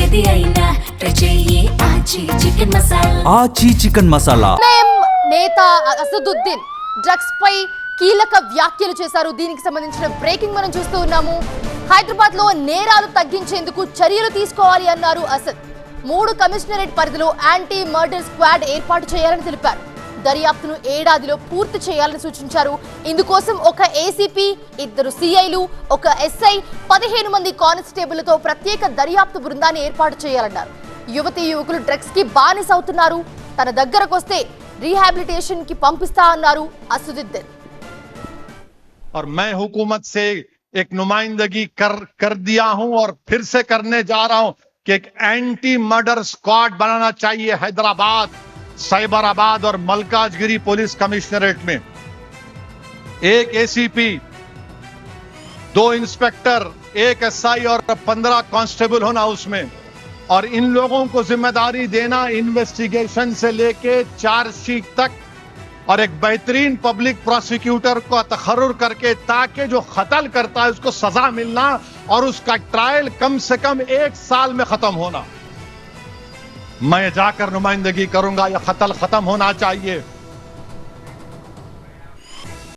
ఏది అయినా ట్రై చెయ్యి ఆచి చికెన్ మసాలా. ఆచి చికెన్ మసాలా. నేత అసదుద్దీన్ డ్రగ్స్ పై కీలక వ్యాఖ్యలు చేశారు. దీనికి సంబంధించిన బ్రేకింగ్ మనం చూస్తూ ఉన్నాము. హైదరాబాద్ లో నేరాలు తగ్గించేందుకు చర్యలు తీసుకోవాలి అన్నారు అసద్. 3 కమిషనరేట్ పరిధిలో యాంటీ మర్డర్ స్క్వాడ్ ఏర్పాటు చేయాలని తెలిపారు. దర్యాప్తును ఏడాదిలో పూర్తి చేయాలని సూచించారు. ఇందుకోసం ఒక ఏసీపీ, 2 సిఐలు, ఒక ఎస్ఐ, 15 మంది కానిస్టేబుల్తో ప్రత్యేక దర్యాప్తు బృందాన్ని ఏర్పాటు చేయాలన్నారు. యువతీ యువకులు డ్రగ్స్ కి బానిస అవుతున్నారు. తన దగ్గరకు వస్తే రీహాబిలిटेशन की पंपिस्ता अన్నారు असदुद्दीन। और मैं हुकूमत से एक नुमाइंदगी कर दिया हूं और फिर से करने जा रहा हूं कि एक एंटी मर्डर स्क्वाड बनाना चाहिए हैदराबाद, साइबराबाद और मलकाजगिरी पुलिस कमिश्नरेट में। 1 एसीपी, 2 इंस्पेक्टर, 1 एसआई और 15 कांस्टेबल होना उसमें, और इन लोगों को जिम्मेदारी देना इन्वेस्टिगेशन से लेके चार्जशीट तक, और एक बेहतरीन पब्लिक प्रोसिक्यूटर को तखर्रुर करके ताकि जो कत्ल करता है उसको सजा मिलना और उसका ट्रायल कम से कम 1 साल में खत्म होना। मैं जाकर नुमाइंदगी करूंगा, यह कत्ल खत्म होना चाहिए।